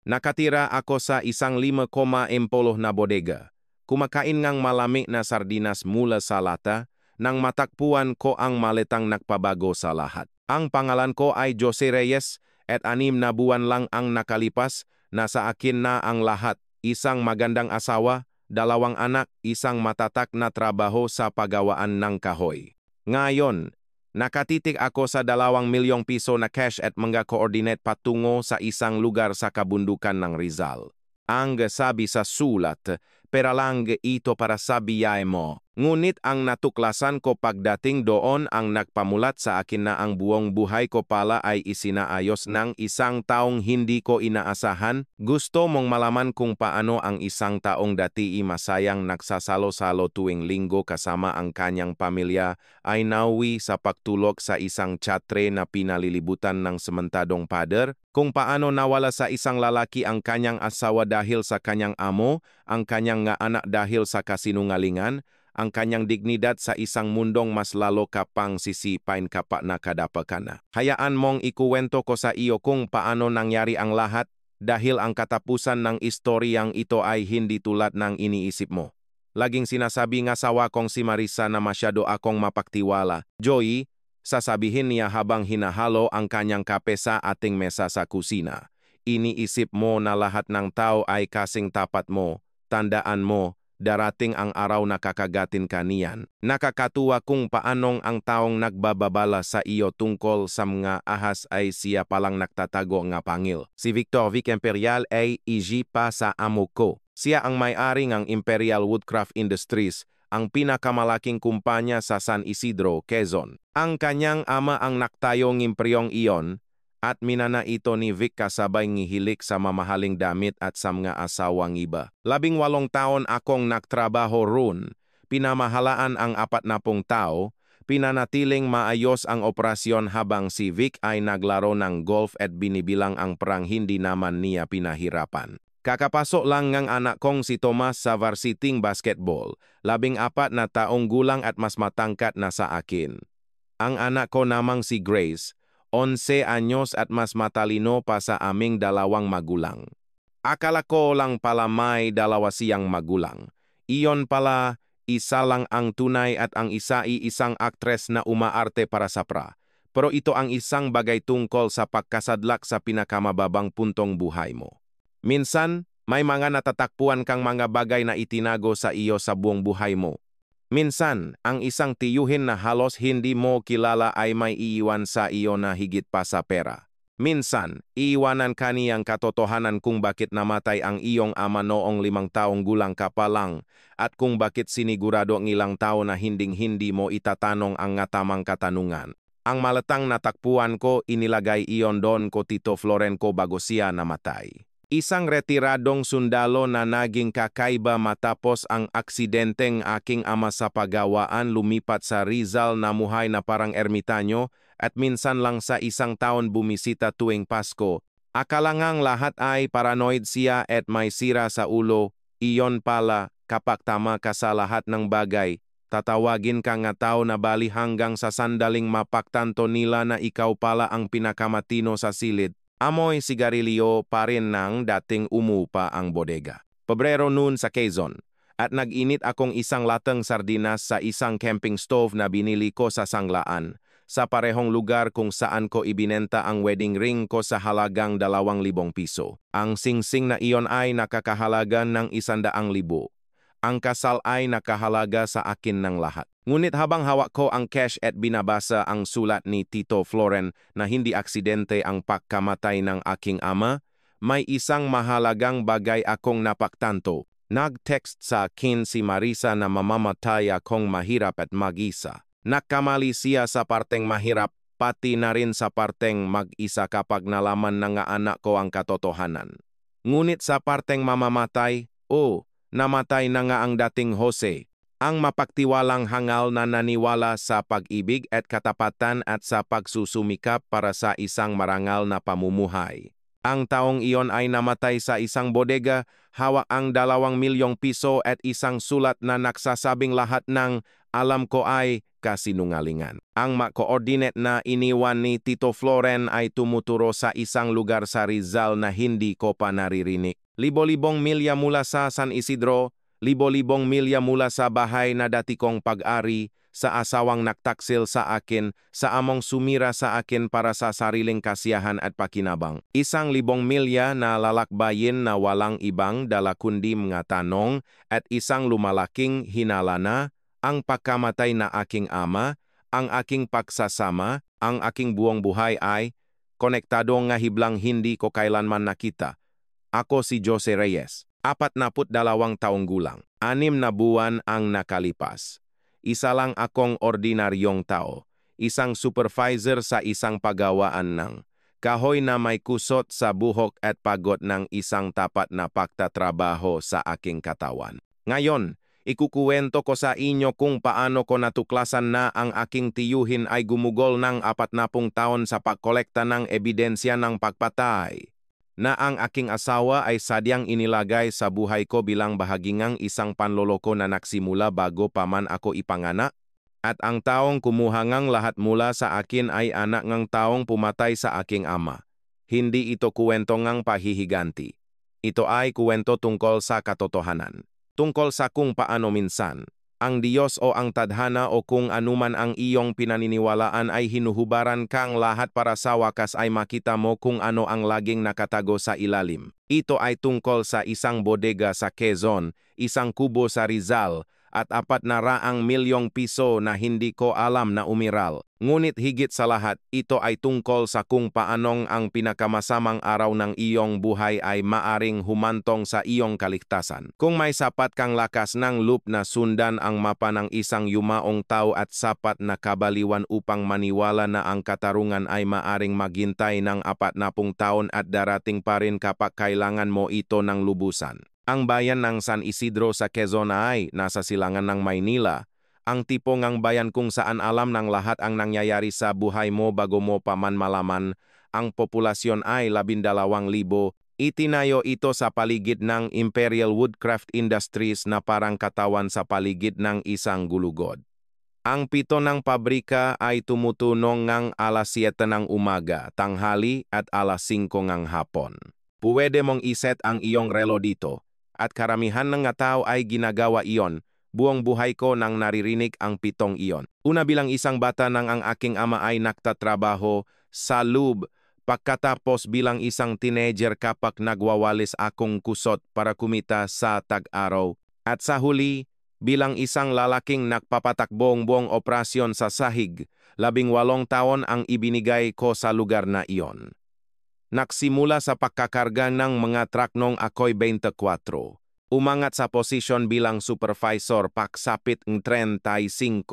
Nakatira ako sa isang 5,40 na bodega. Kumakain ngang malami na sardinas mula sa lata, nang matakpuan ko ang maletang nagpabago sa lahat. Ang pangalan ko ay Jose Reyes, at 6 na buwan lang ang nakalipas, nasa akin na ang lahat. Isang magandang asawa, 2 anak, isang matatak na trabaho sa paggawaan ng kahoy. Ngayon, nakatitik ako sa 2 milyong piso na cash at mga coordinate patungo sa isang lugar sa kabundukan ng Rizal. Ang sabi sa sulat, pera lang ito para sa biyay mo. Ngunit ang natuklasan ko pagdating doon ang nagpamulat sa akin na ang buong buhay ko pala ay isinaayos ng isang taong hindi ko inaasahan. Gusto mong malaman kung paano ang isang taong dati masayang nagsasalo-salo tuwing linggo kasama ang kanyang pamilya ay nawi sa pagtulog sa isang tsatre na pinalilibutan ng sementadong pader? Kung paano nawala sa isang lalaki ang kanyang asawa dahil sa kanyang amo, ang kanyang nga anak dahil sa kasinungalingan, ang kanyang dignidad sa isang mundong mas lalo kapang sisipain kapag nakadapa ka na. Hayaan mong ikuwento ko sa iyo kung paano nangyari ang lahat dahil ang katapusan ng istoryang ito ay hindi tulad ng iniisip mo. Laging sinasabi ng asawa kong si Marisa na masyado akong mapagtiwala. Joey, sasabihin niya habang hinahalo ang kanyang kape sa ating mesa sa kusina. Iniisip mo na lahat ng tao ay kasing tapat mo. Tandaan mo, darating ang araw na kakagatin ka niyan. Nakakatuwa kung paanong ang taong nagbababala sa iyo tungkol sa mga ahas ay siya palang nagtatago nga pangil. Si Victor Vic Imperial ay iji pa sa amo ko. Siya ang may-ari ng Imperial Woodcraft Industries, ang pinakamalaking kumpanya sa San Isidro, Quezon. Ang kanyang ama ang naktayong impreyong iyon, at minana ito ni Vic kasabay ngihilik sa mamahaling damit at sa mga asawang iba. 18 taon akong nagtrabaho roon, pinamahalaan ang 40 tao, pinanatiling maayos ang operasyon habang si Vic ay naglaro ng golf at binibilang ang perang hindi naman niya pinahirapan. Kakapasok lang ng anak kong si Tomas sa varsiting basketball, 14 na taong gulang at mas matangkat na sa akin. Ang anak ko namang si Grace, 11 anyos at mas matalino pa sa aming 2 magulang. Akala ko lang pala may 2 siyang magulang. Iyon pala, isa lang ang tunay at ang isa ay isang aktres na umaarte para sa pra. Pero ito ang isang bagay tungkol sa pagkasadlak sa pinakamababang puntong buhay mo. Minsan, may mga natatakpuan kang mga bagay na itinago sa iyo sa buong buhay mo. Minsan, ang isang tiyuhin na halos hindi mo kilala ay may iiwan sa iyo na higit pa sa pera. Minsan, iiwanan ka niyang katotohanan kung bakit namatay ang iyong ama noong 5 taong gulang ka pa lang at kung bakit sinigurado ng ilang tao na hinding-hindi mo itatanong ang tamang katanungan. Ang malatang natakpuan ko inilagay iyon doon ko Tito Florenco bago siya namatay. Isang retiradong sundalo na naging kakaiba matapos ang aksidenteng aking ama sa paggawaan lumipat sa Rizal na muhay na parang ermitanyo at minsan lang sa isang taon bumisita tuwing Pasko. Akala ngang lahat ay paranoid siya at may sira sa ulo. Iyon pala, kapag tama ka sa lahat ng bagay, tatawagin ka nga tao na bali hanggang sa sandaling mapaktanto nila na ikaw pala ang pinakamatino sa silid. Amoy sigarilyo pa rin nang dating umupa ang bodega. Pebrero noon sa Quezon, at nag-init akong isang latang sardinas sa isang camping stove na binili ko sa Sanglaan, sa parehong lugar kung saan ko ibinenta ang wedding ring ko sa halagang 2,000 piso. Ang singsing na iyon ay nakakahalaga ng 100,000. Ang kasal ay nakahalaga sa akin ng lahat. Ngunit habang hawak ko ang cash at binabasa ang sulat ni Tito Floren na hindi aksidente ang pagkamatay ng aking ama, may isang mahalagang bagay akong napaktanto. Nag-text sa akin si Marisa na mamamatay akong mahirap at mag-isa. Nakamali siya sa parteng mahirap, pati na rin sa parteng mag-isa kapag nalaman ng anak ko ang katotohanan. Ngunit sa parteng mamamatay, namatay na nga ang dating Jose, ang mapagtiwalang hangal na naniwala sa pag-ibig at katapatan at sa pagsusumikap para sa isang marangal na pamumuhay. Ang taong iyon ay namatay sa isang bodega, hawak ang 2 milyong piso at isang sulat na nagsasabing lahat ng Alam ko ay kasinungalingan. Ang ma-coordinate na iniwan ni Tito Floren ay tumuturo sa isang lugar sa Rizal na hindi ko pa naririnig. Libo-libong milya mula sa San Isidro, libo-libong milya mula sa bahay na dati kong pag-ari, sa asawang naktaksil sa akin, sa among sumira sa akin para sa sariling kasiyahan at pakinabang. 1,000 milya na lalakbayin na walang ibang dala kundi mga tanong at isang lumalaking hinala na ang pagkamatay na aking ama, ang aking pagsasama, ang aking buong buhay ay konektado nga hiblang hindi ko kailanman nakita. Ako si Jose Reyes, 42 taong gulang. 6 na buwan ang nakalipas. Isa lang akong ordinaryong tao, isang supervisor sa isang pagawaan ng kahoy na may kusot sa buhok at pagod ng isang tapat na pagtatrabaho sa aking katawan. Ngayon, ikukuwento ko sa inyo kung paano ko natuklasan na ang aking tiyuhin ay gumugol ng 40 taon sa pagkolekta ng ebidensya ng pagpatay, na ang aking asawa ay sadyang inilagay sa buhay ko bilang bahagingang isang panloloko na nagsimula bago pa man ako ipanganak, at ang taong kumuha ngang lahat mula sa akin ay anak ngang taong pumatay sa aking ama. Hindi ito kuwento ngang pahihiganti. Ito ay kuwento tungkol sa katotohanan. Tungkol sa kung paano minsan, ang Diyos o ang tadhana o kung anuman ang iyong pinaniniwalaan ay hinuhubaran kang lahat para sa wakas ay makita mo kung ano ang laging nakatago sa ilalim. Ito ay tungkol sa isang bodega sa Quezon, isang kubo sa Rizal, at 400 milyong piso na hindi ko alam na umiral. Ngunit higit sa lahat, ito ay tungkol sa kung paanong ang pinakamasamang araw ng iyong buhay ay maaring humantong sa iyong kaligtasan. Kung may sapat kang lakas ng loob na sundan ang mapa ng isang yumaong tao at sapat na kabaliwan upang maniwala na ang katarungan ay maaring maghintay ng 40 taon at darating pa rin kapag kailangan mo ito ng lubusan. Ang bayan ng San Isidro sa Quezon ay nasa silangan ng Maynila, ang tipo ngang bayan kung saan alam ng lahat ang nangyayari sa buhay mo bago mo pa man malaman. Ang populasyon ay 12,000. Itinayo ito sa paligid ng Imperial Woodcraft Industries na parang katawan sa paligid ng isang gulugod. Ang 7 ng pabrika ay tumutunong ngang alas 7 ng umaga, tanghali at alas 5 ngang hapon. Puwede mong iset ang iyong relo dito. At karamihan ng nga tao ay ginagawa iyon. Buong buhay ko nang naririnig ang 7 iyon. Una bilang isang bata nang ang aking ama ay nagtatrabaho sa loob. Pagkatapos bilang isang teenager kapag nagwawalis akong kusot para kumita sa tag-araw. At sa huli, bilang isang lalaking nagpapatakbong buong operasyon sa sahig, 18 taon ang ibinigay ko sa lugar na iyon. Nagsimula sa pagkakarga ng mga truck nung ako'y 24. Umangat sa posisyon bilang supervisor pagsapit ng 35.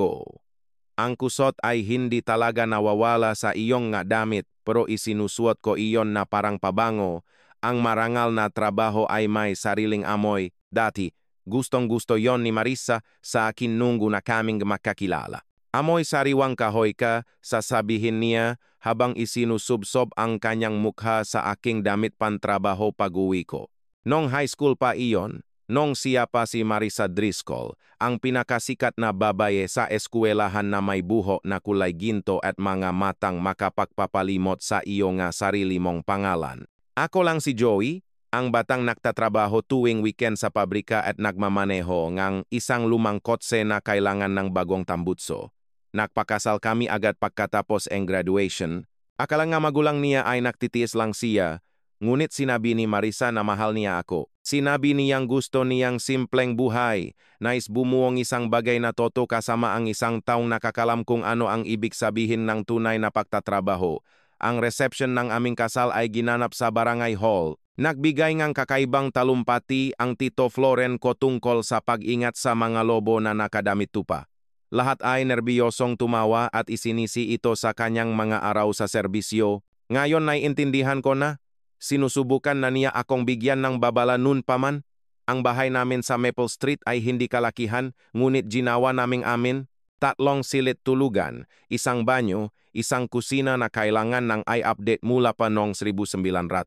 Ang kusot ay hindi talaga nawawala sa iyong nga damit pero isinusuot ko iyon na parang pabango. Ang marangal na trabaho ay may sariling amoy. Dati, gustong-gusto yon ni Marisa sa akin nunggu na kaming makakilala. Amoy sariwang kahoy ka, sasabihin niya habang isinusubsob ang kanyang mukha sa aking damit pantrabaho pag-uwi ko. Nung high school pa iyon, nung siya pa si Marisa Driscoll, ang pinakasikat na babae sa eskwelahan na may buho na kulay ginto at mga matang makapagpapalimot sa iyo nga sarili mong pangalan. Ako lang si Joey, ang batang nagtatrabaho tuwing weekend sa pabrika at nagmamaneho ngang isang lumang kotse na kailangan ng bagong tambutso. Nagpakasal kami agad pagkatapos ang graduation. Akala nga magulang niya ay nagtitiis lang siya, ngunit sinabi ni Marisa na mahal niya ako. Sinabi niyang gusto niyang simpleng buhay, nais bumuong isang bagay na toto kasama ang isang taong nakakalam kung ano ang ibig sabihin ng tunay na pagtatrabaho. Ang reception ng aming kasal ay ginanap sa barangay hall. Nagbigay ngang kakaibang talumpati ang Tito Floren ko tungkol sa pag-ingat sa mga lobo na nakadamit tupa. Lahat ay nerbiyosong tumawa at isinisi ito sa kanyang mga araw sa serbisyo. Ngayon ay intindihan ko na. Sinusubukan na niya akong bigyan ng babala nun pa man. Ang bahay namin sa Maple Street ay hindi kalakihan, ngunit ginawa naming amin. 3 silid tulugan, isang banyo, isang kusina na kailangan ng i-update mula pa noong 1982.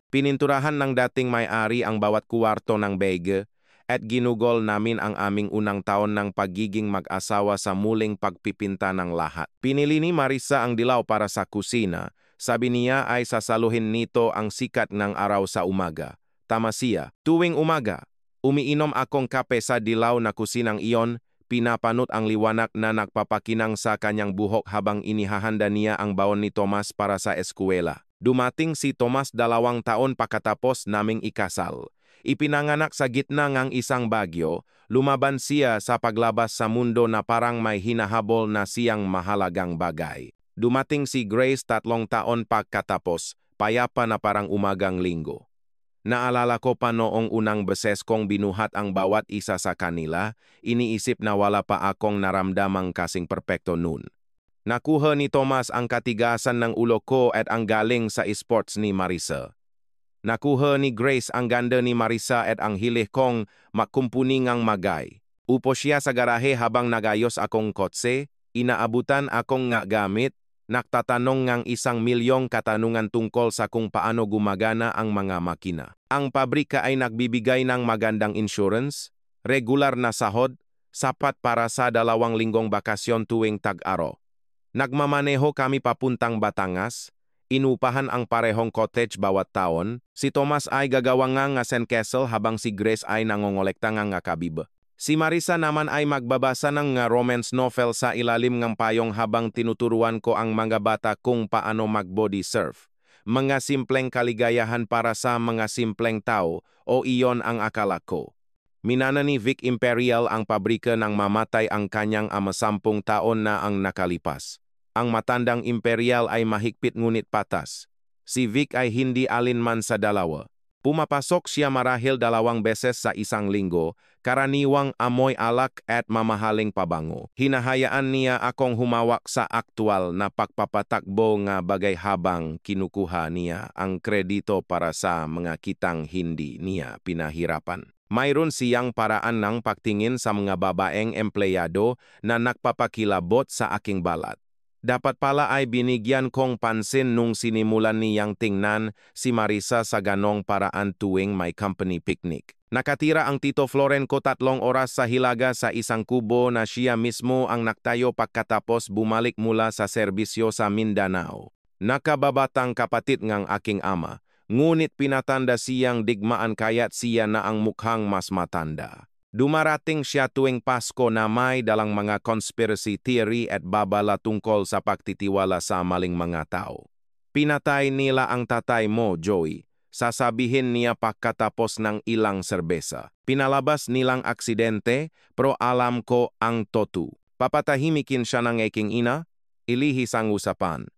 Pininturahan ng dating may-ari ang bawat kuwarto ng bege, at ginugol namin ang aming unang taon ng pagiging mag-asawa sa muling pagpipinta ng lahat. Pinili ni Marisa ang dilaw para sa kusina. Sabi niya ay sasaluhin nito ang sikat ng araw sa umaga. Tama siya. Tuwing umaga, umiinom akong kape sa dilaw na kusinang iyon, pinapanot ang liwanag na nagpapakinang sa kanyang buhok habang inihahanda niya ang baon ni Tomas para sa eskwela. Dumating si Tomas 2 taon pagkatapos naming ikasal. Ipinanganak sa gitna ng isang bagyo, lumaban siya sa paglabas sa mundo na parang may hinahabol na siyang mahalagang bagay. Dumating si Grace 3 taon pagkatapos, payapa na parang umagang linggo. Naalala ko pa noong unang beses kong binuhat ang bawat isa sa kanila, iniisip na wala pa akong naramdamang kasing perpekto noon. Nakuha ni Tomas ang katigasan ng ulo ko at ang galing sa sports ni Marisa. Nakuha ni Grace ang ganda ni Marisa at ang hilig kong makumpuningang magay. Upo siya sa garahe habang nagayos akong kotse, inaabutan akong nga gamit, nagtatanong ng 1,000,000 katanungan tungkol sa kung paano gumagana ang mga makina. Ang pabrika ay nagbibigay ng magandang insurance, regular na sahod, sapat para sa 2 linggong bakasyon tuwing tag-araw. Nagmamaneho kami papuntang Batangas, inupahan ang parehong cottage bawat taon. Si Tomas ay gagawa nga sandcastle habang si Grace ay nangongolekta nga kabib. Si Marisa naman ay magbabasa ng romance novel sa ilalim ng payong habang tinuturuan ko ang mga bata kung paano mag-body surf. Mga simpleng kaligayahan para sa mga simpleng tao, o iyon ang akala ko. Minana ni Vic Imperial ang pabrika nang mamatay ang kanyang ama 10 taon na ang nakalipas. Ang matandang Imperial ay mahigpit ngunit patas. Si Vic ay hindi alinman sa dalawa. Pumapasok siya marahil 2 beses sa isang linggo, karaniwang amoy alak at mamahaling pabango. Hinahayaan niya akong humawak sa aktwal na pagpapatakbo nga bagay habang kinukuha niya ang kredito para sa mga kitang hindi niya pinahirapan. Mayroon siyang paraan ng pagtingin sa mga babaeng empleyado na nagpapakilabot sa aking balat. Dapat pala ay binigyan kong pansin nung sinimulan niyang tingnan si Marisa sa ganong paraan tuwing may company picnic. Nakatira ang Tito Floren ko 3 oras sa Hilaga sa isang kubo na siya mismo ang naktayo pagkatapos bumalik mula sa serbisyo sa Mindanao. Nakababatang kapatid ngang aking ama, ngunit pinatanda siyang digmaan kaya't siya na ang mukhang mas matanda. Dumarating siya tuwing Pasko na may dalang mga conspiracy theory at babala tungkol sa pagtitiwala sa maling mga tao. Pinatay nila ang tatay mo, Joey. Sasabihin niya pagkatapos ng ilang serbesa. Pinalabas nilang aksidente, pero alam ko ang totu. Papatahimikin siya ng aking ina, ilihis ang usapan.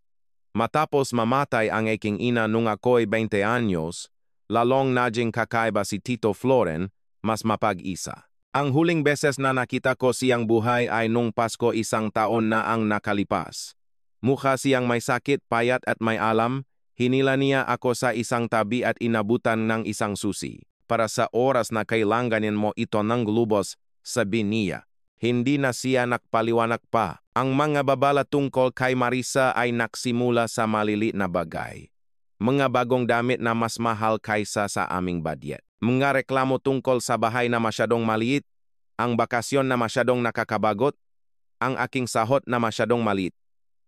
Matapos mamatay ang aking ina nung ako'y 20 anyos, lalong naging kakaiba si Tito Floren, mas mapag-isa. Ang huling beses na nakita ko siyang buhay ay nung Pasko 1 taon na ang nakalipas. Mukha siyang may sakit, payat at may alam, hinila niya ako sa isang tabi at inabutan ng isang susi. Para sa oras na kailanganin mo ito ng lubos, sabi niya. Hindi na siya nakpaliwanag pa. Ang mga babala tungkol kay Marisa ay naksimula sa maliliit na bagay. Mga bagong damit na mas mahal kaysa sa aming budget. Mga reklamo tungkol sa bahay na masyadong maliit, ang bakasyon na masyadong nakakabagot, ang aking sahot na masyadong maliit.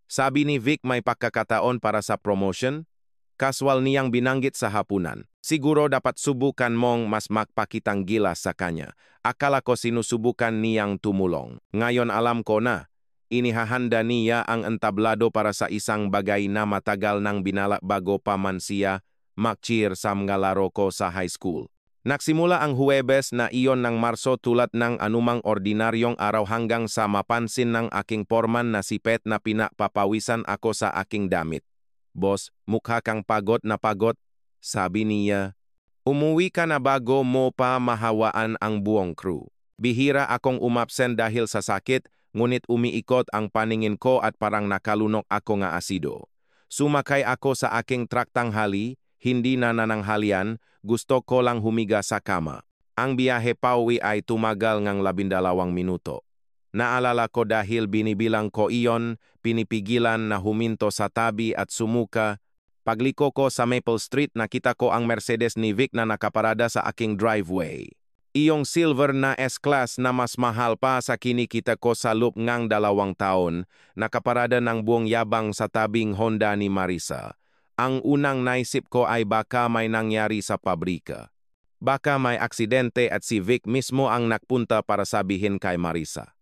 Sabi ni Vic may pagkakataon para sa promotion, kaswal niyang binanggit sa hapunan. Siguro dapat subukan mong mas magpakitang gilas sa kanya. Akala ko sinusubukan niyang tumulong. Ngayon alam ko na, inihahanda niya ang entablado para sa isang bagay na matagal nang binalak bago pa man siya mag-cheer sa mga laro ko sa high school. Nagsimula ang Huwebes na iyon ng Marso tulad ng anumang ordinaryong araw hanggang sa mapansin ng aking foreman na si Pet na pinapapawisan ako sa aking damit. Boss, mukha kang pagod na pagod, sabi niya. Umuwi ka na bago mo pa mahawaan ang buong crew. Bihira akong umabsen dahil sa sakit, ngunit umiikot ang paningin ko at parang nakalunok ako nga asido. Sumakay ako sa aking truck tanghali, hindi na nananghalian, gusto ko lang humiga sa kama. Ang biyahe pauwi ay tumagal ng 12 minuto. Naalala ko dahil binibilang ko iyon, pinipigilan na huminto sa tabi at sumuka. Pagliko ko sa Maple Street nakita ko ang Mercedes ni Vic na nakaparada sa aking driveway. Iyong silver na S-Class na mas mahal pa sa kinikita ko sa loob ngang 2 taon, nakaparada ng buong yabang sa tabing Honda ni Marisa. Ang unang naisip ko ay baka may nangyari sa pabrika. Baka may aksidente at si Vic mismo ang nagpunta para sabihin kay Marisa.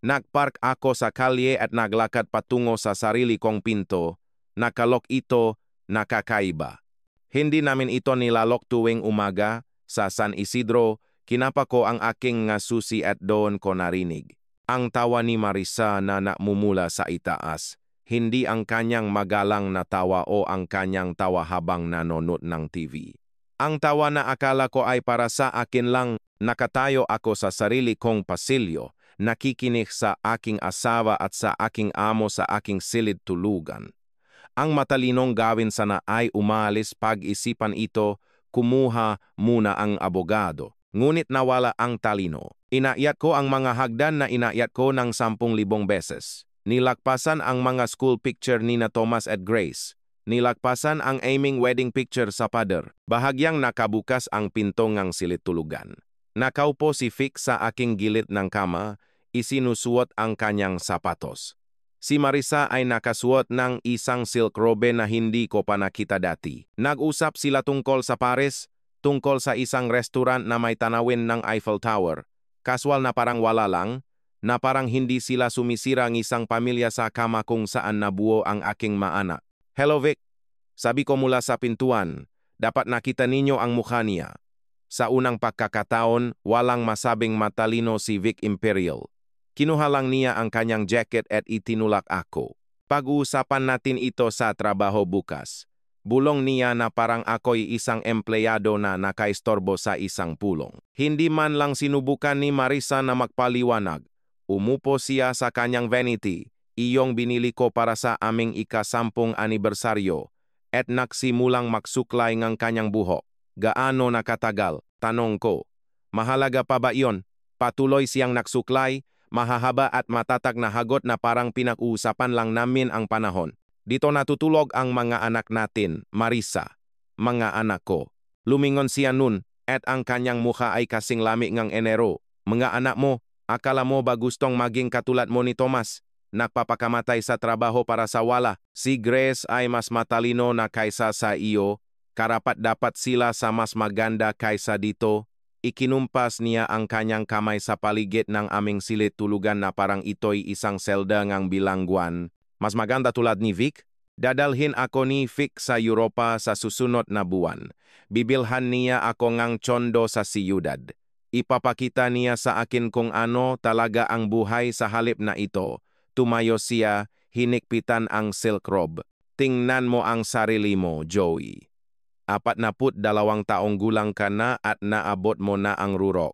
Nagpark ako sa kalye at naglakad patungo sa sarili kong pinto. Nakalok ito, nakakaiba. Hindi namin ito nilalok tuwing umaga sa San Isidro. Kinapa ko ang aking nga susi at doon ko narinig ang tawa ni Marisa na namumula sa itaas. Hindi ang kanyang magalang na tawa o ang kanyang tawa habang nanonood ng TV. Ang tawa na akala ko ay para sa akin lang. Nakatayo ako sa sarili kong pasilyo, nakikinig sa aking asawa at sa aking amo sa aking silid tulugan. Ang matalinong gawin sana ay umalis pag-isipan ito, kumuha muna ang abogado. Ngunit nawala ang talino. Inayat ko ang mga hagdan na inayat ko ng 10,000 beses. Nilagpasan ang mga school picture ni na Thomas at Grace. Nilagpasan ang aming wedding picture sa pader. Bahagyang nakabukas ang pinto ngang silid tulugan. Nakaupo si Vic sa aking gilid ng kama, isinusuot ang kanyang sapatos. Si Marisa ay nakasuot ng isang silk robe na hindi ko pa nakita dati. Nag-usap sila tungkol sa Paris, tungkol sa isang restaurant na may tanawin ng Eiffel Tower. Kaswal na parang wala lang, na parang hindi sila sumisira ng isang pamilya sa kama kung saan nabuo ang aking maanak. "Hello Vic," sabi ko mula sa pintuan. Dapat nakita ninyo ang mukha niya. Sa unang pagkakataon, walang masabing matalino si Vic Imperial. Kinuha lang niya ang kanyang jacket at itinulak ako. "Pag-uusapan natin ito sa trabaho bukas." Bulong niya na parang ako'y isang empleyado na nakaistorbo sa isang pulong. Hindi man lang sinubukan ni Marisa na magpaliwanag. Umupo siya sa kanyang vanity, iyong binili ko para sa aming ika-10 anibersaryo, at nagsimulang magsuklay ng kanyang buhok. "Gaano nakatagal?" tanong ko. "Mahalaga pa ba iyon?" Patuloy siyang nagsuklay, mahahaba at matatag na hagot na parang pinag-uusapan lang namin ang panahon. "Dito natutulog ang mga anak natin, Marisa." "Mga anak ko." Lumingon siya nun, at ang kanyang mukha ay kasing lami ngang Enero. "Mga anak mo, akala mo ba gustong maging katulad mo ni Thomas? Nagpapakamatay sa trabaho para sa wala. Si Grace ay mas matalino na kaysa sa iyo. Karapat-dapat sila sa mas maganda kaysa dito." Ikinumpas niya ang kanyang kamay sa paligid ng aming silid tulugan na parang ito'y isang selda ngang bilangguan. "Mas maganda tulad ni Vic? Dadalhin ako ni Vic sa Europa sa susunod na buwan. Bibilhan niya ako ngang tsondo sa siyudad. Ipapakita niya sa akin kung ano talaga ang buhay sa halip na ito." Tumayo siya, hinikpitan ang silk robe. "Tingnan mo ang sarili mo, Joey. 42 taong gulang ka na at naabot mo na ang rurok.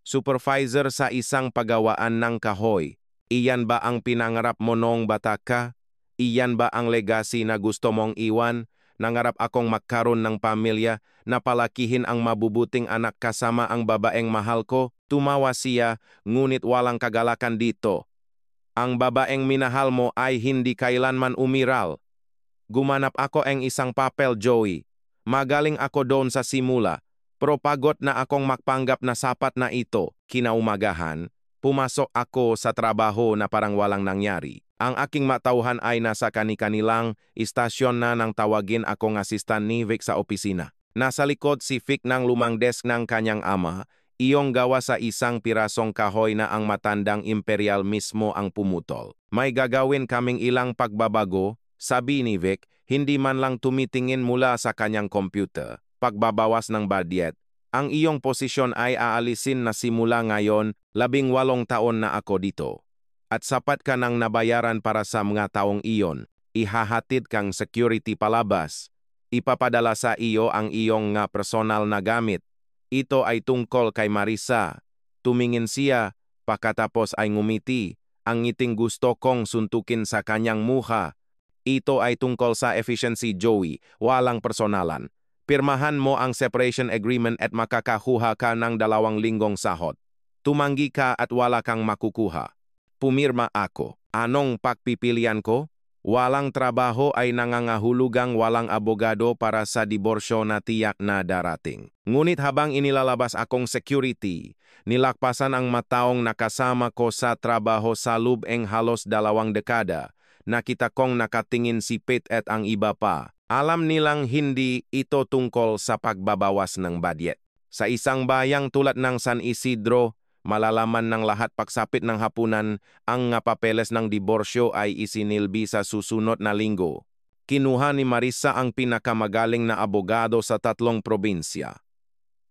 Supervisor sa isang pagawaan ng kahoy. Iyan ba ang pinangarap mo noong bata ka? Iyan ba ang legacy na gusto mong iwan? Nangarap akong magkaroon ng pamilya na palakihin ang mabubuting anak kasama ang babaeng mahal ko." Tumawa siya, ngunit walang kagalakan dito. "Ang babaeng minahal mo ay hindi kailanman umiral. Gumanap ako ang isang papel, Joey. Magaling ako doon sa simula, pero pagod na akong magpanggap na sapat na ito." Kinaumagahan, pumasok ako sa trabaho na parang walang nangyari. Ang aking matauhan ay nasa kani-kanilang istasyon na nang tawagin akong asistan ni Vic sa opisina. Nasa likod si Vic ng lumang desk ng kanyang ama, iyong gawa sa isang pirasong kahoy na ang matandang imperial mismo ang pumutol. "May gagawin kaming ilang pagbabago," sabi ni Vic, hindi man lang tumitingin mula sa kanyang computer. "Pagbabawas ng budget. Ang iyong posisyon ay aalisin na simula ngayon, 18 taon na ako dito. At sapat ka nang nabayaran para sa mga taong iyon. Ihahatid kang security palabas. Ipapadala sa iyo ang iyong nga personal na gamit. Ito ay tungkol kay Marisa." Tumingin siya, pagkatapos ay ngumiti. Ang ngiting gusto kong suntukin sa kanyang mukha. "Ito ay tungkol sa efficiency, Joey. Walang personalan. Pirmahan mo ang separation agreement at makakakuha ka ng 2 linggong sahod. Tumanggi ka at wala kang makukuha." Pumirma ako. Anong pagpipilian ko? Walang trabaho ay nangangahulugang walang abogado para sa diborsyo na tiyak na darating. Ngunit habang inilalabas akong security, nilakpasan ang mataong nakasama ko sa trabaho sa lubeng halos 2 dekada. Nakita kong nakatingin si Pete at ang iba pa. Alam nilang hindi ito tungkol sa pagbabawas ng budget. Sa isang bayang tulad ng San Isidro, malalaman ng lahat pagsapit ng hapunan, ang nga papeles ng diborsyo ay isinilbi sa susunod na linggo. Kinuha ni Marisa ang pinakamagaling na abogado sa 3 probinsya.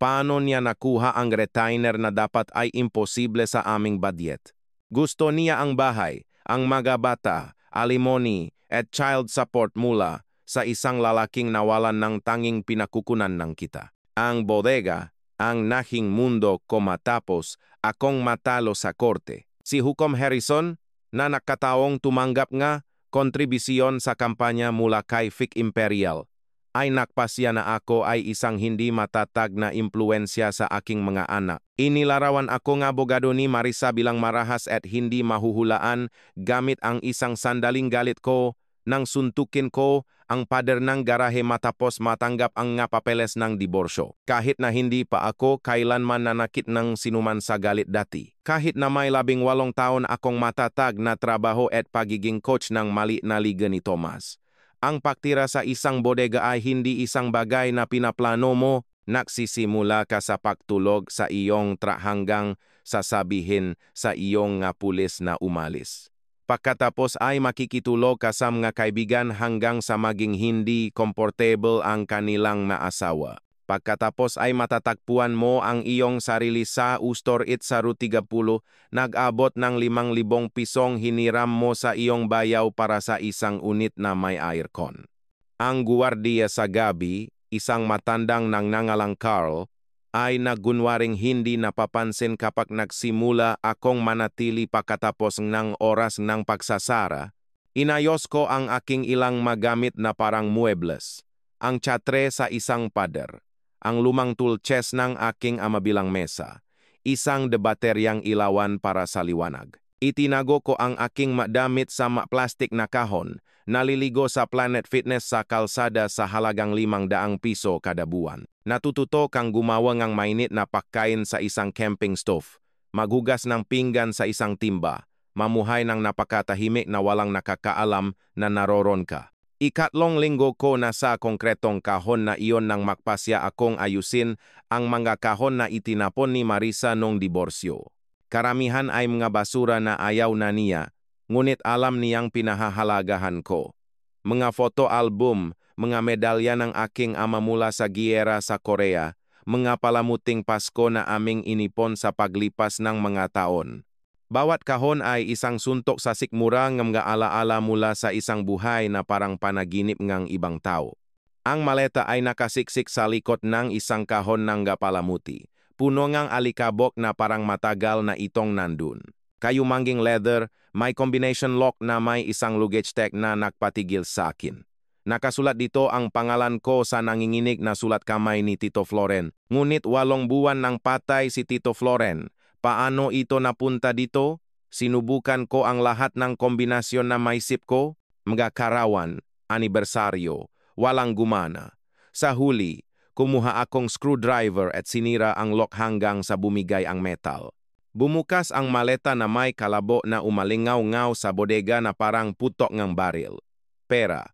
Paano niya nakuha ang retainer na dapat ay imposible sa aming budget? Gusto niya ang bahay, ang mga bata, alimony, at child support mula sa isang lalaking nawalan ng tanging pinakukunan ng kita. Ang bodega, ang nahing mundo ko matapos akong matalo sa korte. Si Hukom Harrison na nakataong tumanggap nga kontribisyon sa kampanya mula kay Vic Imperial ay nakpasya na ako ay isang hindi matatag na impluensya sa aking mga anak. Inilarawan ako ng abogado ni Marisa bilang marahas at hindi mahuhulaan gamit ang isang sandaling galit ko nang suntukin ko ang pader ng garahe matapos matanggap ang nga papeles ng diborsyo. Kahit na hindi pa ako kailanman nanakit ng sinuman sa galit dati. Kahit na may 18 taon akong matatag na trabaho at pagiging coach ng mali na liga ni Thomas. Ang pagtira sa isang bodega ay hindi isang bagay na pinaplano mo. Nagsisimula ka sa pagtulog sa iyong hanggang sasabihin sa iyong nga pulis na umalis. Pagkatapos ay makikitulog ka sa mga kaibigan hanggang sa maging hindi komportable ang kanilang maasawa. Pagkatapos ay matatagpuan mo ang iyong sarili sa Ustorit sa Route 30, nag-abot ng 5,000 pisong hiniram mo sa iyong bayaw para sa isang unit na may aircon. Ang guwardiya sa gabi, isang matandang nangangalang Carl, ay nagunwaring hindi napapansin kapag nagsimula akong manatili pagkatapos ng oras ng pagsasara. Inayos ko ang aking ilang magamit na parang muebles, ang tsatre sa isang pader, ang lumang tool chest ng aking ama bilang mesa, isang debateryang ilawan para sa liwanag. Itinago ko ang aking madamit sa plastik na kahon, naliligo sa Planet Fitness sa kalsada sa halagang 500 piso kada buwan. Natututo kang gumawa ng mainit na pagkain sa isang camping stove, maghugas ng pinggan sa isang timba, mamuhay ng napakatahimik na walang nakakaalam na naroron ka. 3 linggo ko na sa konkretong kahon na iyon nang magpasya akong ayusin ang mga kahon na itinapon ni Marisa nung diborsyo. Karamihan ay mga basura na ayaw na niya, ngunit alam niyang pinahahalagahan ko. Mga photo album, mga medalya ng aking ama mula sa giyera sa Korea, mga palamuting Pasko na aming inipon sa paglipas ng mga taon. Bawat kahon ay isang suntok sa sikmura ng mga alaala mula sa isang buhay na parang panaginip ng ibang tao. Ang maleta ay nakasiksik sa likod ng isang kahon ng palamuti, puno ngang alikabok na parang matagal na itong nandun. Kayumanging leather, may combination lock na may isang luggage tag na nagpatigil sa akin. Nakasulat dito ang pangalan ko sa nanginginig na sulat kamay ni Tito Floren. Ngunit 8 buwan nang patay si Tito Floren. Paano ito napunta dito? Sinubukan ko ang lahat ng kombinasyon na maisip ko. Mga karawan, anibersaryo, walang gumana. Sa huli, kumuha akong screwdriver at sinira ang lock hanggang sa bumigay ang metal. Bumukas ang maleta na may kalabo na umalingaw-ngaw sa bodega na parang putok ng baril. Pera.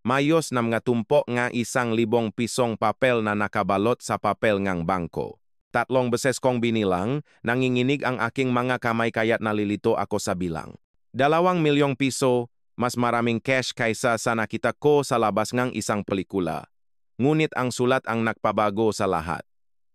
Mayos na mga tumpok nga 1,000 pisong papel na nakabalot sa papel ngang bangko. 3 beses kong binilang, nanginginig ang aking mga kamay kaya't nalilito ako sa bilang. 2 milyong piso, mas maraming cash kaysa sa nakita ko sa labas ngang isang pelikula. Ngunit ang sulat ang nagpabago sa lahat.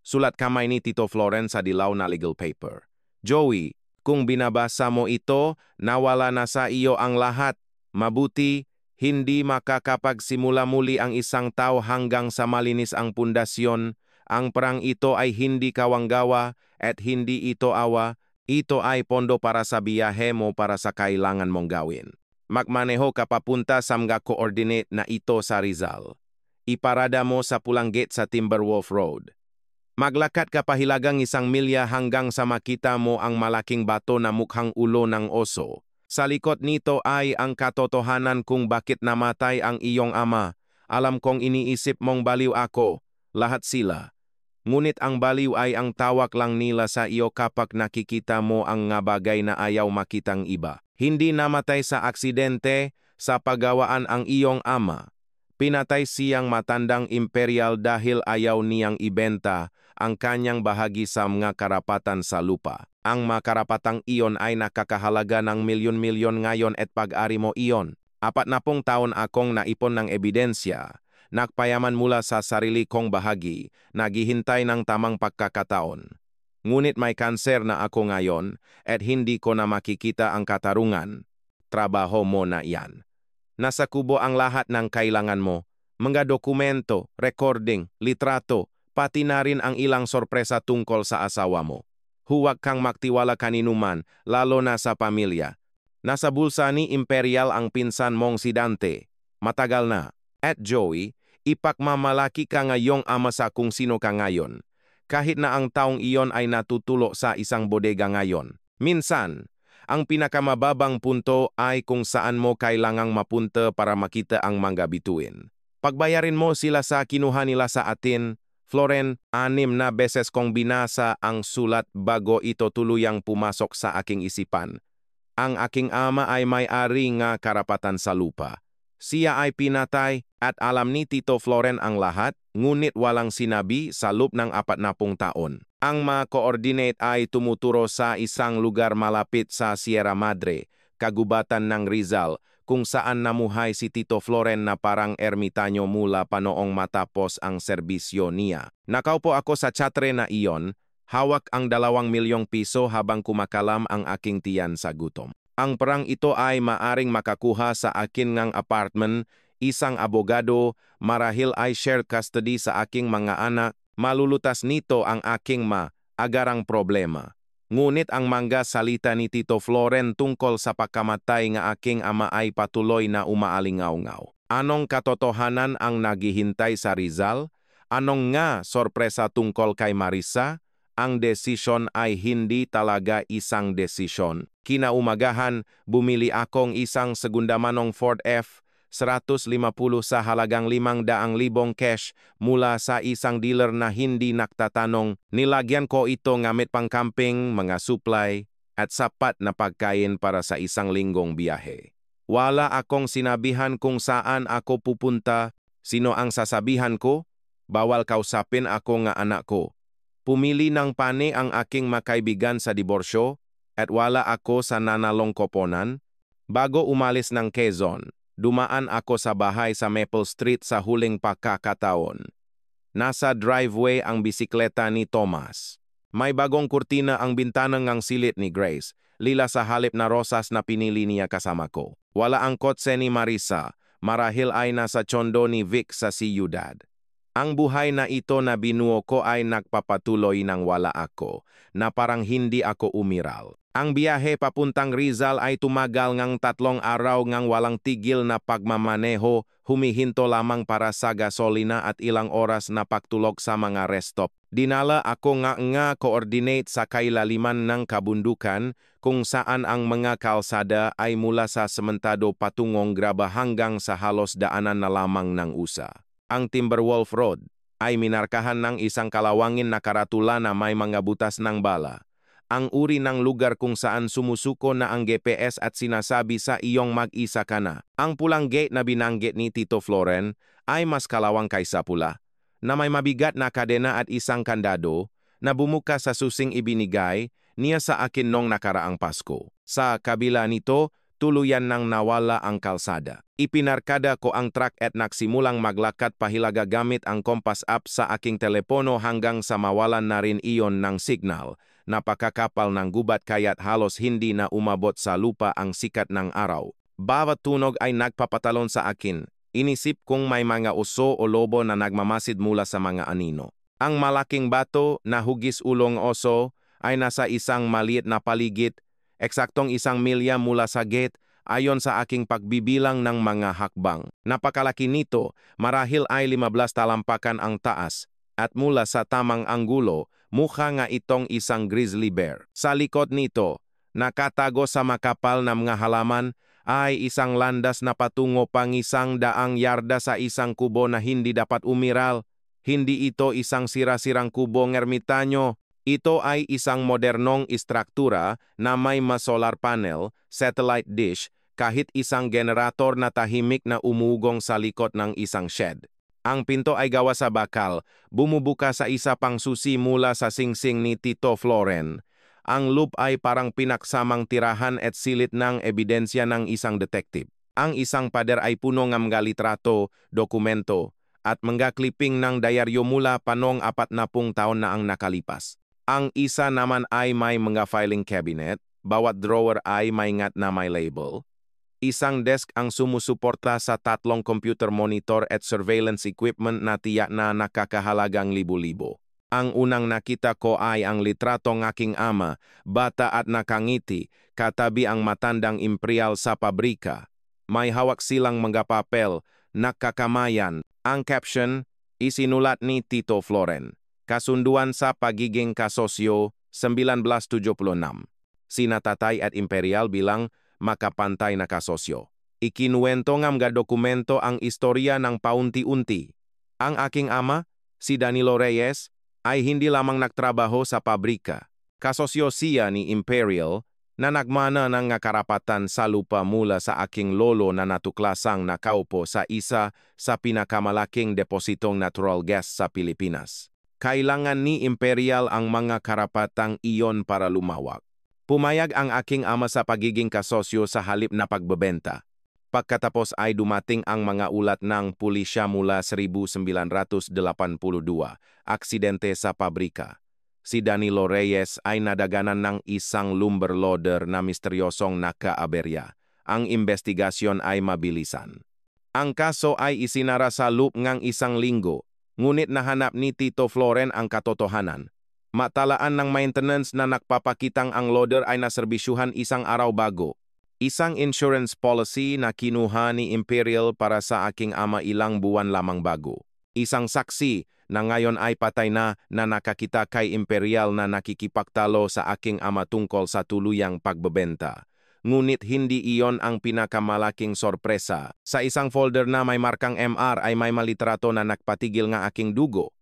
Sulat kamay ni Tito Floren sa dilaw na legal paper. Joey, kung binabasa mo ito, nawala na sa iyo ang lahat. Mabuti, hindi makakapagsimula muli ang isang tao hanggang sa malinis ang pundasyon. Ang perang ito ay hindi kawanggawa at hindi ito awa. Ito ay pondo para sa biyahe mo para sa kailangan mong gawin. Magmaneho ka papunta sa mga coordinate na ito sa Rizal. Iparada mo sa pulang gate sa Timberwolf Road. Maglakad ka pahilagang 1 milya hanggang sa makita mo ang malaking bato na mukhang ulo ng oso. Sa likod nito ay ang katotohanan kung bakit namatay ang iyong ama. Alam kong iniisip mong baliw ako, lahat sila. Ngunit ang baliw ay ang tawag lang nila sa iyo kapag nakikita mo ang nga bagay na ayaw makitang iba. Hindi namatay sa aksidente, sa paggawaan ang iyong ama. Pinatay siyang matandang imperial dahil ayaw niyang ibenta ang kanyang bahagi sa mga karapatan sa lupa. Ang mga karapatang iyon ay nakakahalaga ng milyon-milyon ngayon at pag-ari mo iyon. 40 taon akong naipon ng ebidensya, nagpayaman mula sa sarili kong bahagi, naghihintay ng tamang pagkakataon. Ngunit may kanser na ako ngayon at hindi ko na makikita ang katarungan. Trabaho mo na iyan. Nasa kubo ang lahat ng kailangan mo, mga dokumento, recording, litrato, pati na rin ang ilang sorpresa tungkol sa asawa mo. Huwag kang magtiwala kaninuman, lalo na sa pamilya. Nasa bulsa ni Imperial ang pinsan mong si Dante. Matagal na. At Joey, ipakmamalaki ka ngayong ama sa kung sino ka ngayon. Kahit na ang taong iyon ay natutulo sa isang bodega ngayon. Minsan, ang pinakamababang punto ay kung saan mo kailangang mapunta para makita ang mga bituin. Pagbayarin mo sila sa kinuha nila sa atin, Floren, 6 na beses kong binasa ang sulat bago ito tuluyang pumasok sa aking isipan. Ang aking ama ay may-ari nga karapatan sa lupa. Siya ay pinatay at alam ni Tito Floren ang lahat, ngunit walang sinabi sa loob ng 40 taon. Ang mga coordinate ay tumuturo sa isang lugar malapit sa Sierra Madre, kagubatan ng Rizal, kung saan namuhay si Tito Floren na parang ermitanyo mula pa noong matapos ang serbisyo niya. Nakaupo ako sa tsatre na iyon, hawak ang 2 milyong piso habang kumakalam ang aking tiyan sa gutom. Ang perang ito ay maaring makakuha sa akin ngang apartment, isang abogado, marahil ay shared custody sa aking mga anak, malulutas nito ang aking agarang problema. Ngunit ang mga salita ni Tito Floren tungkol sa pagkamatay nga aking ama ay patuloy na umaalingaw-ngaw. Anong katotohanan ang naghihintay sa Rizal? Anong nga sorpresa tungkol kay Marissa? Ang desisyon ay hindi talaga isang desisyon. Kinaumagahan, bumili akong isang segundamanong Ford F-150 sa halagang 500,000 cash mula sa isang dealer na hindi naktatanong. Nilagyan ko ito ngamit pang-camping, mga supply, at sapat na pagkain para sa isang linggong biyahe. Wala akong sinabihan kung saan ako pupunta. Sino ang sasabihan ko? Bawal kausapin ako nga anak ko. Pumili ng pani ang aking makaibigan sa diborsyo at wala ako sa nanalong koponan. Bago umalis ng Quezon, dumaan ako sa bahay sa Maple Street sa huling pagkakataon. Nasa driveway ang bisikleta ni Thomas. May bagong kurtina ang bintana ngang silit ni Grace, lila sa halip na rosas na pinili niya kasama ko. Wala ang kotse ni Marissa, marahil ay nasa tsondo ni Vic sa siyudad. Ang buhay na ito na binuo ko ay nagpapatuloy ng wala ako, na parang hindi ako umiral. Ang biyahe papuntang Rizal ay tumagal ngang 3 araw ngang walang tigil na pagmamaneho, humihinto lamang para sa gasolina at ilang oras na pagtulog sa mga rest stop. Dinala ako nga coordinate sa kailaliman ng kabundukan kung saan ang mga kalsada ay mula sa sementado patungong graba hanggang sa halos daanan na lamang ng USA. Ang Timberwolf Road ay minarkahan ng isang kalawangin na karatula na may mga butas ng bala. Ang uri ng lugar kung saan sumusuko na ang GPS at sinasabi sa iyong mag-isa ka na. Ang pulang gate na binanggit ni Tito Floren ay mas kalawang kaysa pula, na may mabigat na kadena at isang kandado na bumuka sa susing ibinigay niya sa akin nung nakaraang Pasko. Sa kabila nito, tuluyan nang nawala ang kalsada. Ipinarkada ko ang truck at nagsimulang maglakad pahilaga gamit ang compass app sa aking telepono hanggang sa mawalan na rin iyon ng signal. Napakakapal ng gubat kaya't halos hindi na umabot sa lupa ang sikat ng araw. Bawat tunog ay nagpapatalon sa akin. Inisip kong may mga uso o lobo na nagmamasid mula sa mga anino. Ang malaking bato na hugis ulong oso ay nasa isang maliit na paligid, eksaktong 1 milya mula sa gate, ayon sa aking pagbibilang ng mga hakbang. Napakalaki nito, marahil ay 15 talampakan ang taas, at mula sa tamang anggulo, mukha nga itong isang grizzly bear. Sa likod nito, nakatago sa makapal na mga halaman, ay isang landas na patungo pang 100 yarda sa isang kubo na hindi dapat umiral. Hindi ito isang sira-sirang kubong ermitanyo. Ito ay isang modernong istruktura na may solar panel, satellite dish, kahit isang generator na tahimik na umugong sa likod ng isang shed. Ang pinto ay gawa sa bakal, bumubuka sa isa pang susi mula sa singsing ni Tito Floren. Ang loop ay parang pinaksamang tirahan at silit ng ebidensya ng isang detective. Ang isang pader ay puno ng mga litrato, dokumento, at mga clipping ng diaryo mula panong 40 taon na ang nakalipas. Ang isa naman ay may mga filing cabinet, bawat drawer ay may ngat na may label. Isang desk ang sumusuporta sa 3 computer monitor at surveillance equipment na tiyak na nakakahalagang libo-libo. Ang unang nakita ko ay ang litrato ng aking ama, bata at nakangiti, katabi ang matandang imperial sa pabrika. May hawak silang mga papel, nakakamayan. Ang caption, isinulat ni Tito Floren, kasunduan sa pagiging kasosyo, 1976. Sina tatay at imperial bilang makapantay na kasosyo. Ikinuwento ng mga dokumento ang istorya ng paunti-unti. Ang aking ama, si Danilo Reyes, ay hindi lamang nagtrabaho sa pabrika. Kasosyo siya ni Imperial na nagmana ng karapatan sa lupa mula sa aking lolo na natuklasang nakaupo sa isa sa pinakamalaking depositong natural gas sa Pilipinas. Kailangan ni Imperial ang mga karapatang iyon para lumawak. Pumayag ang aking ama sa pagiging kasosyo sa halip na pagbebenta. Pagkatapos ay dumating ang mga ulat ng pulisya mula 1982, aksidente sa pabrika. Si Danilo Reyes ay nadaganan ng isang lumber loader na misteryosong nakaaberya. Ang investigasyon ay mabilisan. Ang kaso ay isinara sa loop ng 1 linggo, ngunit nahanap ni Tito Floren ang katotohanan. Matalaan ng maintenance na nagpapakitang ang loader ay naserbisyuhan 1 araw bago. Isang insurance policy na kinuha ni Imperial para sa aking ama ilang buwan lamang bago. Isang saksi na ngayon ay patay na nakakita kay Imperial na nakikipagtalo sa aking ama tungkol sa tuluyang pagbebenta. Ngunit hindi iyon ang pinakamalaking sorpresa. Sa isang folder na may markang MR ay may malitrato na nagpatigil ng aking dugo.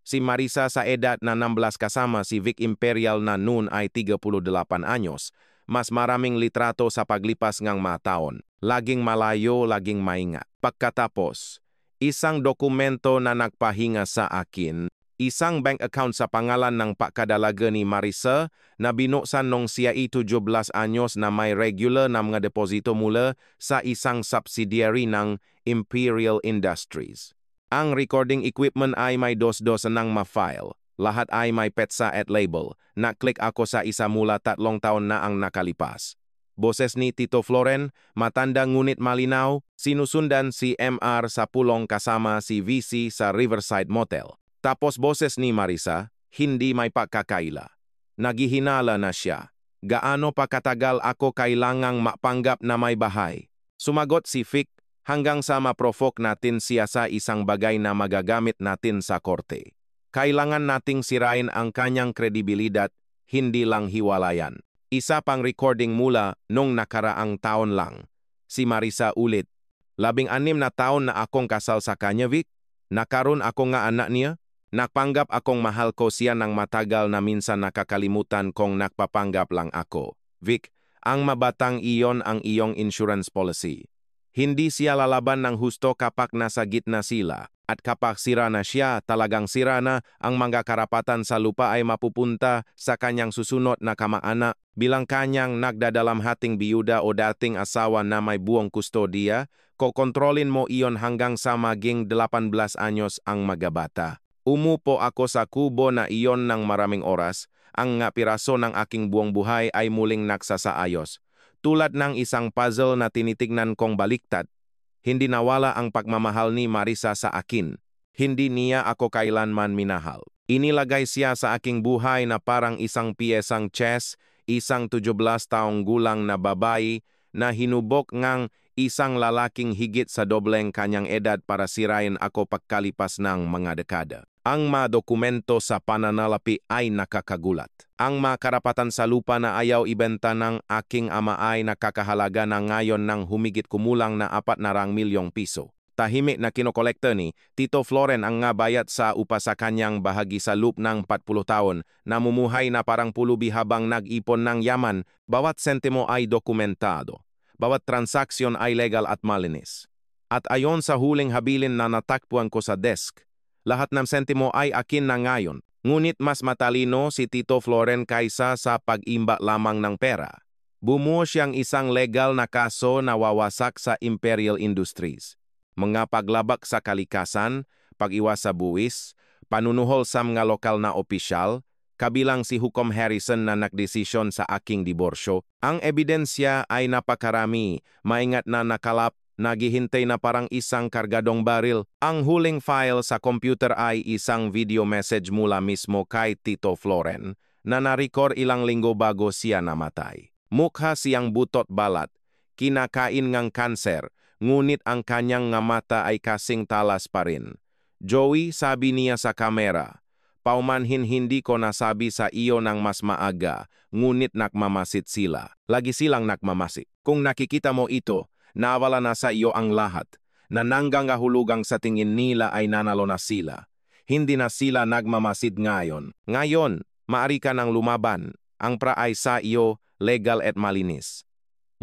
Si Marisa sa edad na 16 kasama si Vic Imperial na noon ay 38 anyos. Mas maraming litrato sa paglipas ng mga taon. Laging malayo, laging maingat. Pagkatapos, isang dokumento na nagpahinga sa akin, isang bank account sa pangalan ng pakadalaga ni Marisa na binuksan nung siya 17 anyos na may regular na mga deposito mula sa isang subsidiary ng Imperial Industries. Ang recording equipment ay may dos-dos ng ma-file. Lahat ay may petsa at label. Naklik ako sa isa mula 3 taon na ang nakalipas. Boses ni Tito Floren, matanda ngunit malinaw, sinusundan si MR sa pulong kasama si VC sa Riverside Motel. Tapos boses ni Marisa, hindi may pagkakaila. Naghihinala na siya. Gaano pa katagal ako kailangang mapanggap na may bahay? Sumagot si Vic, hanggang sa ma-provoke natin siya sa isang bagay na magagamit natin sa korte. Kailangan nating sirain ang kanyang kredibilidad, hindi lang hiwalayan. Isa pang recording mula nung nakaraang taon lang. Si Marisa ulit, 16 na taon na akong kasal sa kanya, Vic. Nakaroon ako nga anak niya. Napanggap akong mahal ko siya ng matagal na minsan nakakalimutan kong nagpapanggap lang ako. Vic, ang mabatang iyon ang iyong insurance policy. Hindi siya lalaban ng husto kapag nasa gitna sila. At kapag sira na siya, talagang sira na, ang mga karapatan sa lupa ay mapupunta sa kanyang susunod na kamag-anak bilang kanyang nagdadalamhating biyuda o dating asawa na may buong kustodiya, kokontrolin mo iyon hanggang sa maging 18 anyos ang magabata. Umupo ako sa kubo na iyon ng maraming oras, ang nga piraso ng aking buong buhay ay muling nagsasaayos. Tulad ng isang puzzle na tinitignan kong baliktad, hindi nawala ang pagmamahal ni Marisa sa akin. Hindi niya ako kailanman minahal. Inilagay siya sa aking buhay na parang isang piyesang chess, isang 17 taong gulang na babae na hinubok ngang isang lalaking higit sa dobleng kanyang edad para sirain ako pagkalipas ng mga dekada. Ang mga dokumento sa pananalapi ay nakakagulat. Ang mga karapatan sa lupa na ayaw ibenta ng aking ama ay nakakahalaga na ngayon ng humigit kumulang na 400 milyong piso. Tahimik na kinokolekta ni Tito Floren ang nga bayad sa upa sa kanyang bahagi sa loop ng 40 taon, namumuhay na parang pulubi habang nag-ipon ng yaman. Bawat sentimo ay dokumentado. Bawat transaksyon ay legal at malinis. At ayon sa huling habilin na natakpuan ko sa desk, lahat ng sentimo ay akin na ngayon. Ngunit mas matalino si Tito Floren kaysa sa pag-imba lamang ng pera. Bumuo siyang isang legal na kaso na wawasak sa Imperial Industries. Mga paglabak sa kalikasan, pag-iwas sa buwis, panunuhol sa mga lokal na opisyal, kabilang si Hukom Harrison na nagdesisyon sa aking diborsyo. Ang ebidensya ay napakarami, maingat na nakalap, naghihintay na parang isang kargadong baril. Ang huling file sa computer ay isang video message mula mismo kay Tito Floren na na-record ilang linggo bago siya namatay. Mukha siyang butot balat, kinakain ngang kanser, ngunit ang kanyang nga mata ay kasing talas pa rin. Joey, sabi niya sa kamera, paumanhin hindi ko nasabi sa iyo ng mas maaga, ngunit nakmamasit sila. Lagi silang nakmamasit. Kung nakikita mo ito, nawala na sa iyo ang lahat, na nanggangahulugang sa tingin nila ay nanalo na sila. Hindi na sila nagmamasid ngayon. Ngayon, maari ka nang lumaban. Ang pra ay sa iyo, legal at malinis.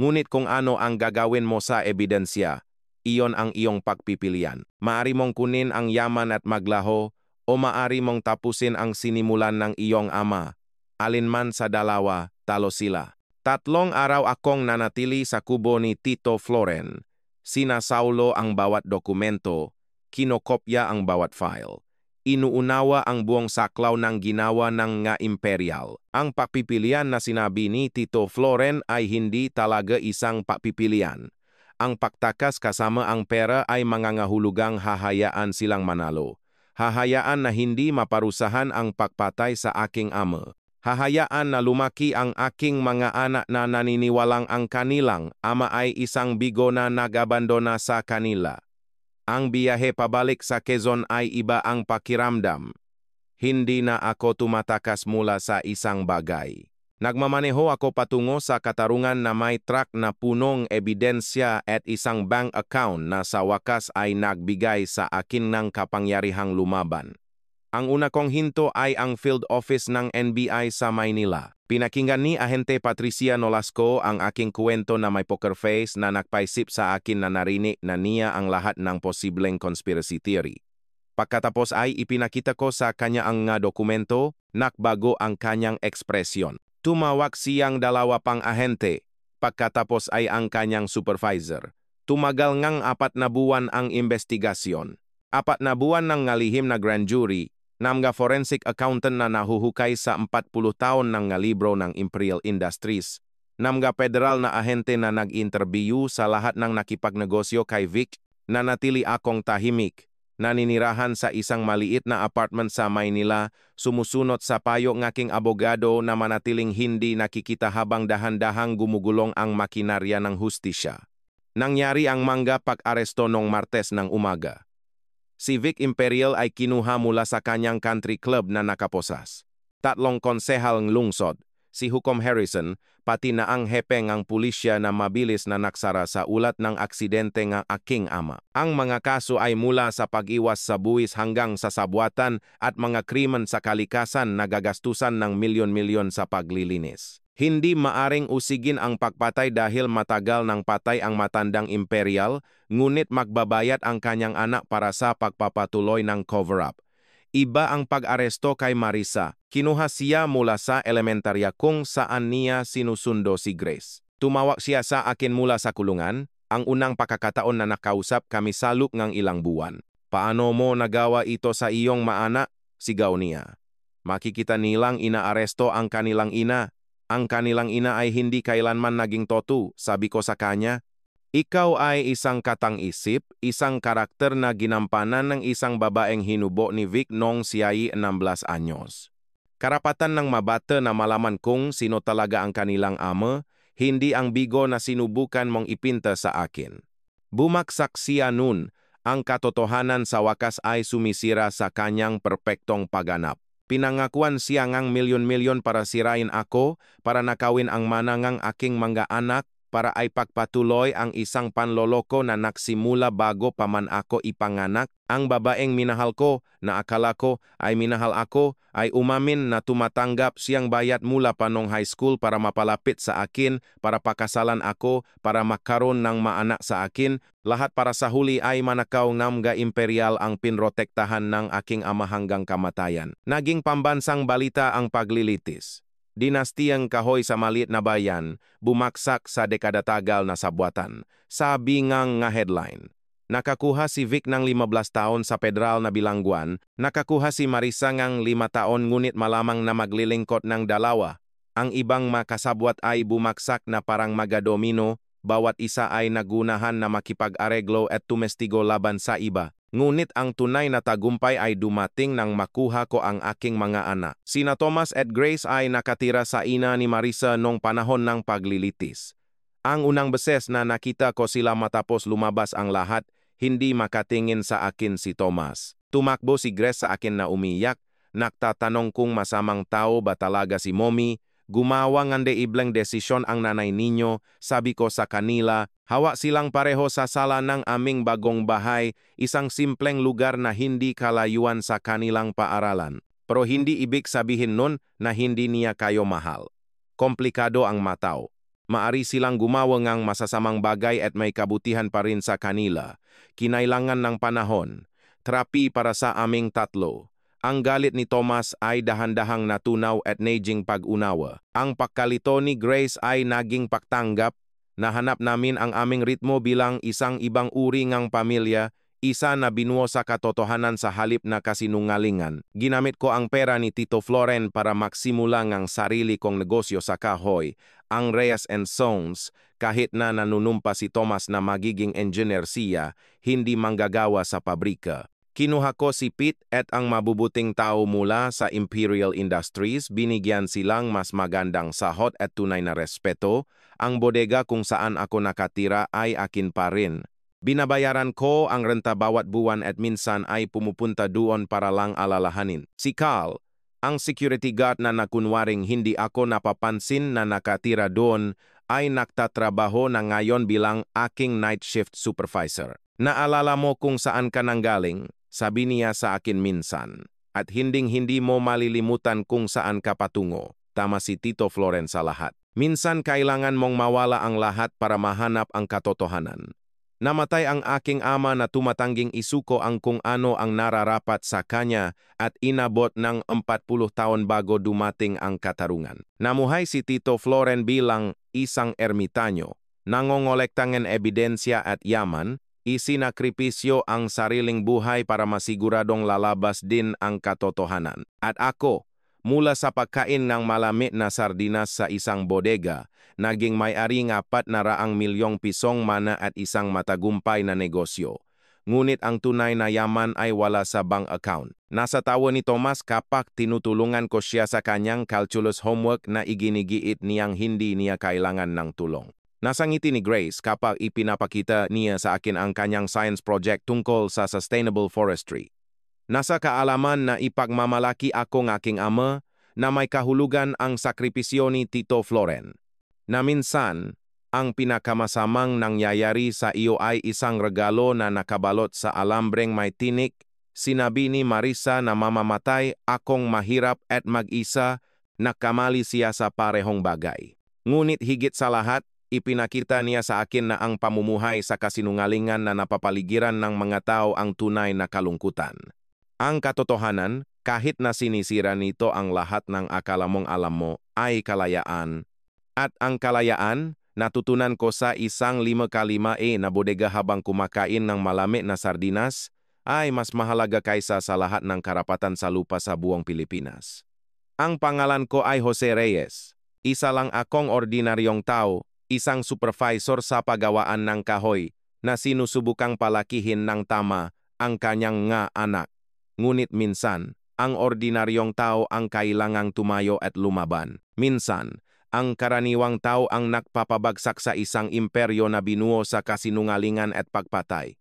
Ngunit kung ano ang gagawin mo sa ebidensya, iyon ang iyong pagpipilian. Maari mong kunin ang yaman at maglaho, o maari mong tapusin ang sinimulan ng iyong ama. Alinman sa dalawa, talo sila. 3 araw akong nanatili sa kubo ni Tito Floren. Sinasaulo ang bawat dokumento, kinokopya ang bawat file. Inuunawa ang buong saklaw ng ginawa ng nga Imperial. Ang pagpipilian na sinabi ni Tito Floren ay hindi talaga isang pagpipilian. Ang pagtakas kasama ang pera ay mangangahulugang hahayaan silang manalo. Hahayaan na hindi maparusahan ang pagpatay sa aking ama. Hahayaan na lumaki ang aking mga anak na naniniwalang ang kanilang ama ay isang bigo na nagabandona sa kanila. Ang biyahe pabalik sa Quezon ay iba ang pakiramdam. Hindi na ako tumatakas mula sa isang bagay. Nagmamaneho ako patungo sa katarungan na may truck na punong ebidensya at isang bank account na sa wakas ay nagbigay sa akin ng kapangyarihang lumaban. Ang una kong hinto ay ang field office ng NBI sa Maynila. Pinakinggan ni Ahente Patricia Nolasco ang aking kwento na may poker face na nagpaisip sa akin na narinig na niya ang lahat ng posibleng conspiracy theory. Pagkatapos ay ipinakita ko sa kanya ang nga dokumento, nakbago ang kanyang ekspresyon. Tumawag siyang 2 pang ahente, pagkatapos ay ang kanyang supervisor. Tumagal ngang 4 na buwan ang investigasyon. 4 na buwan ng ngalihim na grand jury, namga forensic accountant na nahuhukay sa 40 taon ng nga libro ng Imperial Industries, namga federal na ahente na nag-interview sa lahat ng nakipagnegosyo kay Vic, na natili akong tahimik, naninirahan sa isang maliit na apartment sa Maynila, sumusunod sa payo ng aking abogado na manatiling hindi nakikita habang dahan-dahang gumugulong ang makinarya ng hustisya. Nangyari ang mangga pag-aresto noong Martes ng umaga. Si Vic Imperial ay kinuha mula sa kanyang country club na nakaposas. 3 konsehal ng lungsod, si Hukom Harrison, pati na ang hepe ng pulisya na mabilis na naksara sa ulat ng aksidente ng aking ama. Ang mga kaso ay mula sa pag-iwas sa buwis hanggang sa sabwatan at mga krimen sa kalikasan na gagastusan ng milyon-milyon sa paglilinis. Hindi maaring usigin ang pagpatay dahil matagal nang patay ang matandang Imperial, ngunit magbabayad ang kanyang anak para sa pagpapatuloy ng cover-up. Iba ang pag-aresto kay Marisa. Kinuha siya mula sa elementarya kung saan niya sinusundo si Grace. Tumawag siya sa akin mula sa kulungan, ang unang pagkakataon na nakausap kami sa loob ng ilang buwan. Paano mo nagawa ito sa iyong maanak? Sigaw niya. Makikita nilang inaaresto ang kanilang ina. Ang kanilang ina ay hindi kailanman naging totu, sabi ko sa kanya. Ikaw ay isang katang-isip, isang karakter na ginampanan ng isang babaeng hinubo ni Vic noong siya'y 16 anyos. Karapatan ng mabata na malaman kung sino talaga ang kanilang ama, hindi ang bigo na sinubukan mong ipinta sa akin. Bumaksak siya nun, Ang katotohanan sa wakas ay sumisira sa kanyang perpektong pagganap. Pinangakuan siya ngang milyon-milyon para sirain ako, para nakawin ang manangang aking mga anak, para ay pagpatuloy ang isang panloloko na nagsimula bago pa man ako ipanganak. Ang babaeng minahal ko, na akala ko ay minahal ako, ay umamin na tumatanggap siyang bayad mula pa nung high school para mapalapit sa akin, para pakasalan ako, para makaroon ng maanak sa akin. Lahat para sa huli ay manakaw ng imperial ang pinrotektahan ng aking ama hanggang kamatayan. Naging pambansang balita ang paglilitis. Dinastiyang kahoy sa maliit na bayan, bumaksak sa dekada tagal na sabuatan. Sabi nga headline. Nakakuha si Vic ng 15 taon sa federal na bilangguan, nakakuha si Marisa ng 5 taon ngunit malamang na maglilingkot ng 2. Ang ibang makasabwat ay bumaksak na parang magadomino, bawat isa ay nagunahan na makipag-areglo at tumestigo laban sa iba. Ngunit ang tunay na tagumpay ay dumating nang makuha ko ang aking mga anak. Sina Thomas at Grace ay nakatira sa ina ni Marisa nung panahon ng paglilitis. Ang unang beses na nakita ko sila matapos lumabas ang lahat, hindi makatingin sa akin si Thomas. Tumakbo si Grace sa akin na umiyak, nagtatanong kung masamang tao ba talaga si Mommy. Gumawa ng deiblang desisyon ang nanay ninyo, sabi ko sa kanila, hawa silang pareho sa sala ng aming bagong bahay, isang simpleng lugar na hindi kalayuan sa kanilang paaralan. Pero hindi ibig sabihin nun na hindi niya kayo mahal. Komplikado ang mataw. Maari silang gumawa ng masasamang bagay at may kabutihan pa rin sa kanila. Kinailangan ng panahon. Terapi para sa aming tatlo. Ang galit ni Thomas ay dahan-dahang natunaw at naging pag-unawa. Ang pagkalito ni Grace ay naging pagtanggap. Nahanap namin ang aming ritmo bilang isang ibang uri ng pamilya, isa na binuo sa katotohanan sa halip na kasinungalingan. Ginamit ko ang pera ni Tito Floren para magsimula ng sarili kong negosyo sa kahoy, ang Reyes & Sons. Kahit na nanunumpa si Thomas na magiging engineer siya, hindi manggagawa sa pabrika. Kinuha ko si Pete at ang mabubuting tao mula sa Imperial Industries, binigyan silang mas magandang sahod at tunay na respeto. Ang bodega kung saan ako nakatira ay akin pa rin. Binabayaran ko ang renta bawat buwan at minsan ay pumupunta doon para lang alalahanin. Si Carl, ang security guard na nakunwaring hindi ako napapansin na nakatira doon, ay nagtatrabaho na ngayon bilang aking night shift supervisor. Naalala mo kung saan ka nanggaling? Sabi niya sa akin minsan, at hinding-hindi mo malilimutan kung saan ka patungo. Tama si Tito Floren sa lahat. Minsan kailangan mong mawala ang lahat para mahanap ang katotohanan. Namatay ang aking ama na tumatangging isuko ang kung ano ang nararapat sa kanya at inabot ng 40 taon bago dumating ang katarungan. Namuhay si Tito Floren bilang isang ermitanyo, nangongolekta ng ebidensya at yaman, isinakripisyo ang sariling buhay para masiguradong lalabas din ang katotohanan. At ako, mula sa pagkain ng malamig na sardinas sa isang bodega, naging may-ari ng 400 milyong pisong mana at isang matagumpay na negosyo. Ngunit ang tunay na yaman ay wala sa bank account. Nasa tawa ni Thomas kapag tinutulungan ko siya sa kanyang calculus homework na iginigiit niyang hindi niya kailangan ng tulong. Nasa ngiti ni Grace kapag ipinapakita niya sa akin ang kanyang science project tungkol sa sustainable forestry. Nasa kaalaman na ipagmamalaki ako ng aking ama na may kahulugan ang sakripisyo ni Tito Floren. Na minsan, ang pinakamasamang nangyayari sa iyo ay isang regalo na nakabalot sa alambreng may tinik. Sinabi ni Marisa na mamamatay akong mahirap at mag-isa, nakamali siya sa parehong bagay. Ngunit higit sa lahat, ipinakita niya sa akin na ang pamumuhay sa kasinungalingan na napapaligiran ng mga tao ang tunay na kalungkutan. Ang katotohanan, kahit na sinisira nito ang lahat ng akala mong alam mo, ay kalayaan. At ang kalayaan, natutunan ko sa isang 5x5 na bodega habang kumakain ng malamig na sardinas, ay mas mahalaga kaysa sa lahat ng karapatan sa lupa sa buong Pilipinas. Ang pangalan ko ay Jose Reyes. Isa lang akong ordinaryong tao, isang supervisor sa paggawaan ng kahoy na sinusubukang palakihin ng tama ang kanyang nga anak. Ngunit minsan, ang ordinaryong tao ang kailangang tumayo at lumaban. Minsan, ang karaniwang tao ang nagpapabagsak sa isang imperyo na binuo sa kasinungalingan at pagpatay.